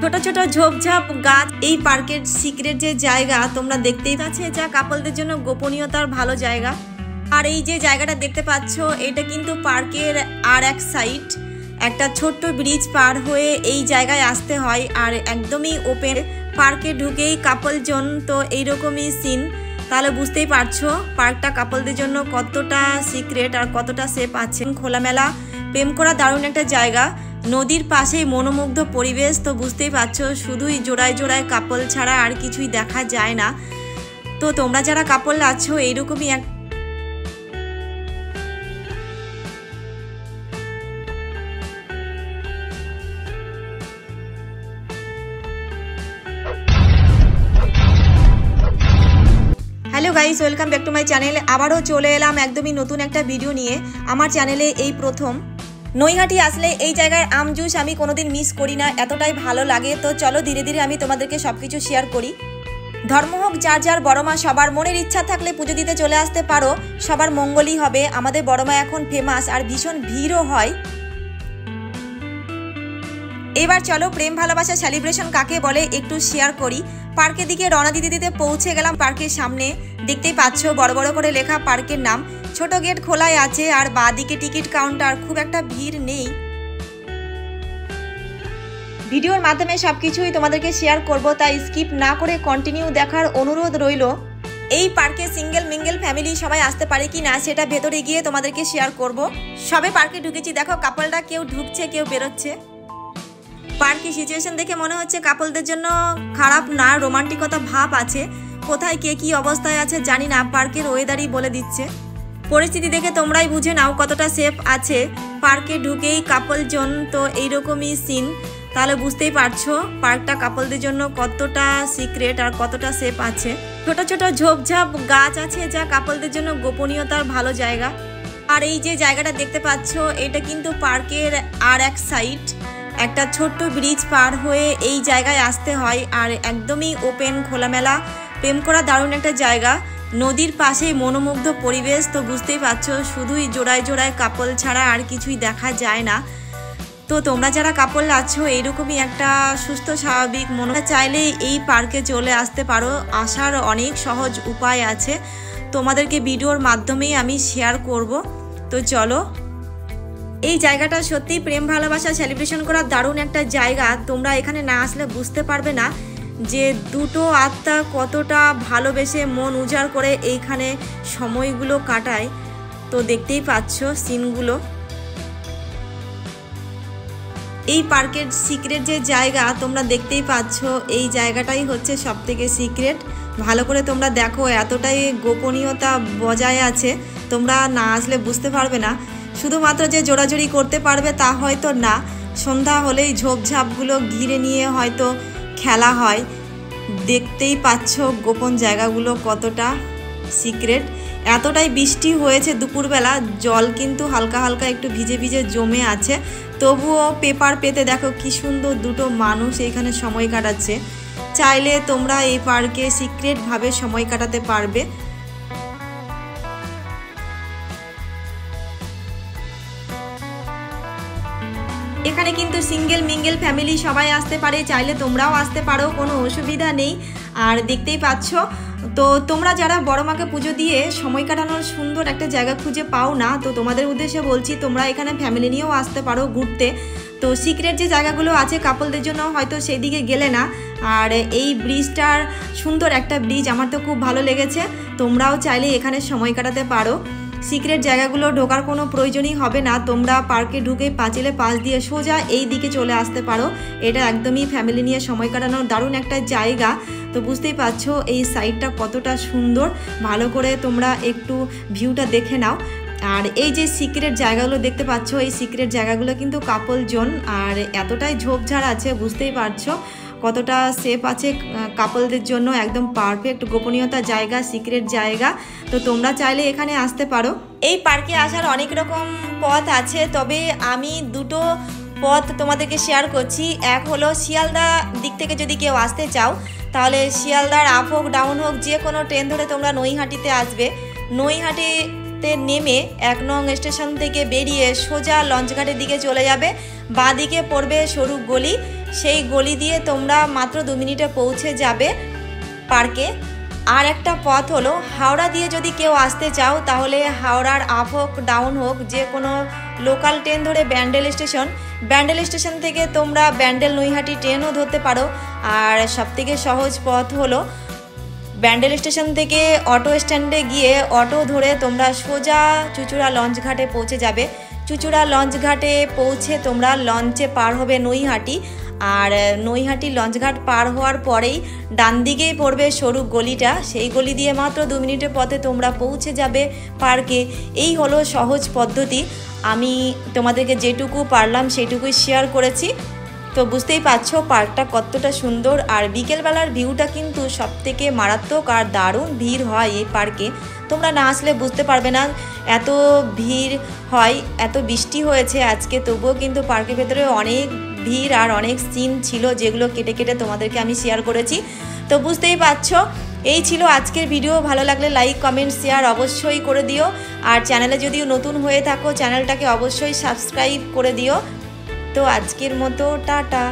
ছোট ছোট ঝোপঝাপ গাছ। এই পার্কের সিক্রেট যে জায়গা তোমরা দেখতেই আছে, যা কাপলদের জন্য গোপনীয়তার ভালো জায়গা। আর এই যে জায়গাটা দেখতে পাচ্ছ, এটা কিন্তু পার্কের আর এক সাইড। একটা ছোট্ট ব্রিজ পার হয়ে এই জায়গায় আসতে হয়, আর একদমই ওপেন। পার্কে ঢুকেই কাপল জোন, তো এইরকমই সিন। তাহলে বুঝতেই পারছো পার্কটা কাপলদের জন্য কতটা সিক্রেট আর কতটা সেফ আছে। খোলামেলা প্রেম করা দারুণ একটা জায়গা, নদীর পাশেই মনোমুগ্ধ পরিবেশ। তো বুঝতেই পারছো শুধুই জোড়ায় জোড়ায় কাপল ছাড়া আর কিছুই দেখা যায় না। তো তোমরা যারা কাপল আছো এইরকমই এক hello guys, welcome back to my channel. আবারও চলে এলাম একদমই নতুন একটা ভিডিও নিয়ে। আমার চ্যানেলে এই প্রথম। নৈহাটি আসলে এই জায়গার আম জুস আমি কোনোদিন মিস করি না, এতটাই ভালো লাগে। তো চলো ধীরে ধীরে আমি তোমাদেরকে সব কিছু শেয়ার করি। ধর্ম হোক যার যার, বড় মা সবার মনের ইচ্ছা থাকলে পুজো দিতে চলে আসতে পারো, সবার মঙ্গলই হবে। আমাদের বড় মা এখন ফেমাস আর ভীষণ ভিড়ও হয়। এবার চলো প্রেম ভালোবাসা সেলিব্রেশন কাকে বলে একটু শেয়ার করি। পার্কের দিকে রওনা দিতে দিতে পৌঁছে গেলাম পার্কের সামনে। দেখতেই পাচ্ছ বড় বড় করে লেখা পার্কের নাম। ছোট গেট খোলাই আছে আর বাঁদিকে টিকিট কাউন্টার, খুব একটা ভিড় নেই। ভিডিওর মাধ্যমে সবকিছুই তোমাদেরকে শেয়ার করব, তাই স্কিপ না করে কন্টিনিউ দেখার অনুরোধ রইল। এই পার্কে সিঙ্গেল মিঙ্গেল ফ্যামিলি সবাই আসতে পারে কি না সেটা ভেতরে গিয়ে তোমাদেরকে শেয়ার করব। সবে পার্কে ঢুকেছি, দেখো কাপলটা কেউ ঢুকছে কেউ বেরোচ্ছে। পার্কের সিচুয়েশন দেখে মনে হচ্ছে কাপলদের জন্য খারাপ না, রোমান্টিকতা ভাব আছে। কোথায় কে কি অবস্থায় আছে জানি না, পার্কের ওয়েদারই বলে দিচ্ছে। পরিস্থিতি দেখে তোমরাই বুঝে নাও কতটা সেফ আছে। পার্কে ঢুকেই কাপল জোন, তো এইরকমই সিন। তাহলে বুঝতেই পারছো পার্কটা কাপলদের জন্য কতটা সিক্রেট আর কতটা সেফ আছে। ছোট ছোট ঝোপঝাপ গাছ আছে, যা কাপলদের জন্য গোপনীয়তার ভালো জায়গা। আর এই যে জায়গাটা দেখতে পাচ্ছ, এটা কিন্তু পার্কের আর এক সাইড। একটা ছোট্ট ব্রিজ পার হয়ে এই জায়গায় আসতে হয়, আর একদমই ওপেন খোলামেলা প্রেম করা দারুণ একটা জায়গা, নদীর পাশেই মনোমুগ্ধ পরিবেশ। তো বুঝতেই পারছো শুধুই জোড়ায় জোড়ায় কাপল ছাড়া আর কিছুই দেখা যায় না। তো তোমরা যারা কাপল আছো এইরকমই একটা সুস্থ স্বাভাবিক মনে চাইলে এই পার্কে চলে আসতে পারো। আসার অনেক সহজ উপায় আছে, তোমাদেরকে ভিডিওর মাধ্যমেই আমি শেয়ার করব। তো চলো, এই জায়গাটা সত্যি প্রেম ভালোবাসা সেলিব্রেশন করার দারুণ একটা জায়গা। তোমরা এখানে না আসলে বুঝতে পারবে না যে দুটো আত্মা কতটা ভালোবেসে মন উজাড় করে এইখানে সময়গুলো কাটায়। তো দেখতেই পাচ্ছ সিনগুলো। এই পার্কের সিক্রেট যে জায়গা তোমরা দেখতেই পাচ্ছ, এই জায়গাটাই হচ্ছে সব থেকে সিক্রেট। ভালো করে তোমরা দেখো, এতটাই গোপনীয়তা বজায় আছে, তোমরা না আসলে বুঝতে পারবে না। শুধুমাত্র যে জোড়াজোড়ি করতে পারবে তা হয়তো না, সন্ধ্যা হলেই ঝোপঝাপগুলো ঘিরে নিয়ে হয়তো খেলা হয়। দেখতেই পাচ্ছ গোপন জায়গাগুলো কতটা সিক্রেট। এতটাই বৃষ্টি হয়েছে দুপুরবেলা, জল কিন্তু হালকা হালকা একটু ভিজে ভিজে জমে আছে, তবুও পেপার পেতে দেখো কি সুন্দর দুটো মানুষ এখানে সময় কাটাচ্ছে। চাইলে তোমরা এই পার্কে সিক্রেটভাবে সময় কাটাতে পারবে। এখানে কিন্তু সিঙ্গেল মিঙ্গেল ফ্যামিলি সবাই আসতে পারে, চাইলে তোমরাও আসতে পারো, কোনো অসুবিধা নেই। আর দেখতেই পাচ্ছ, তো তোমরা যারা বড় মাকে পুজো দিয়ে সময় কাটানোর সুন্দর একটা জায়গা খুঁজে পাও না, তো তোমাদের উদ্দেশ্যে বলছি তোমরা এখানে ফ্যামিলি নিয়েও আসতে পারো ঘুরতে। তো সিক্রেট যে জায়গাগুলো আছে কাপলদের জন্য হয়তো সেই দিকে গেলে না। আর এই ব্রিজটার সুন্দর একটা ব্রিজ, আমার তো খুব ভালো লেগেছে। তোমরাও চাইলে এখানে সময় কাটাতে পারো। সিক্রেট জায়গাগুলো ঢোকার কোনো প্রয়োজনই হবে না, তোমরা পার্কে ঢুকে পাঁচিলে পাশ দিয়ে সোজা এই দিকে চলে আসতে পারো। এটা একদমই ফ্যামিলি নিয়ে সময় কাটানোর দারুণ একটা জায়গা। তো বুঝতেই পারছো এই সাইডটা কতটা সুন্দর, ভালো করে তোমরা একটু ভিউটা দেখে নাও। আর এই যে সিক্রেট জায়গাগুলো দেখতে পাচ্ছ, এই সিক্রেট জায়গাগুলো কিন্তু কাপল জোন, আর এতটাই ঝোপঝাড় আছে বুঝতেই পারছো কতটা সেফ আছে কাপলদের জন্য। একদম পারফেক্ট গোপনীয়তা জায়গা, সিক্রেট জায়গা। তো তোমরা চাইলে এখানে আসতে পারো। এই পার্কে আসার অনেক রকম পথ আছে, তবে আমি দুটো পথ তোমাদেরকে শেয়ার করছি। এক হলো শিয়ালদা দিক থেকে যদি কেউ আসতে চাও, তাহলে শিয়ালদার আপ হোক ডাউন হোক যে কোনো ট্রেন ধরে তোমরা নৈহাটিতে আসবে। নৈহাটি তে নেমে 1 নং স্টেশন থেকে বেরিয়ে সোজা লঞ্চঘাটের দিকে চলে যাবে। বাঁ দিকে পড়বে সরু গলি, সেই গলি দিয়ে তোমরা মাত্র 2 মিনিটে পৌঁছে যাবে পার্কে। আর একটা পথ হলো হাওড়া দিয়ে যদি কেউ আসতে চাও তাহলে হাওড়ার আপ হোক ডাউন হোক যে কোনো লোকাল ট্রেন ধরে ব্যান্ডেল স্টেশন থেকে তোমরা ব্যান্ডেল নৈহাটি ট্রেনও ধরতে পারো। আর সবথেকে সহজ পথ হলো ব্যান্ডেল স্টেশন থেকে অটো স্ট্যান্ডে গিয়ে অটো ধরে তোমরা সোজা চুঁচুড়া লঞ্চঘাটে পৌঁছে যাবে। চুঁচুড়া লঞ্চঘাটে পৌঁছে তোমরা লঞ্চে পার হবে নৈহাটি। আর নৈহাটি লঞ্চঘাট পার হওয়ার পরেই ডান দিকেই পড়বে সরু গলিটা, সেই গলি দিয়ে মাত্র 2 মিনিটের পথে তোমরা পৌঁছে যাবে পার্কে। এই হলো সহজ পদ্ধতি। আমি তোমাদেরকে যেটুকু পারলাম সেটুকুই শেয়ার করেছি। তো বুঝতেই পারছো পার্কটা কতটা সুন্দর। আর বিকেলবেলার ভিউটা কিন্তু সবথেকে মারাত্মক আর দারুণ ভিড় হয় এই পার্কে। তোমরা না আসলে বুঝতে পারবে না এত ভিড় হয়। এত বৃষ্টি হয়েছে আজকে, তবুও কিন্তু পার্কের ভেতরে অনেক ভিড় আর অনেক সিন ছিল যেগুলো কেটে কেটে তোমাদেরকে আমি শেয়ার করেছি। তো বুঝতেই পারছো এই ছিল আজকের ভিডিও। ভালো লাগলে লাইক কমেন্ট শেয়ার অবশ্যই করে দিও। আর চ্যানেলে যদি নতুন হয়ে থাকো চ্যানেলটাকে অবশ্যই সাবস্ক্রাইব করে দিও। তো আজকের মতো টাটা।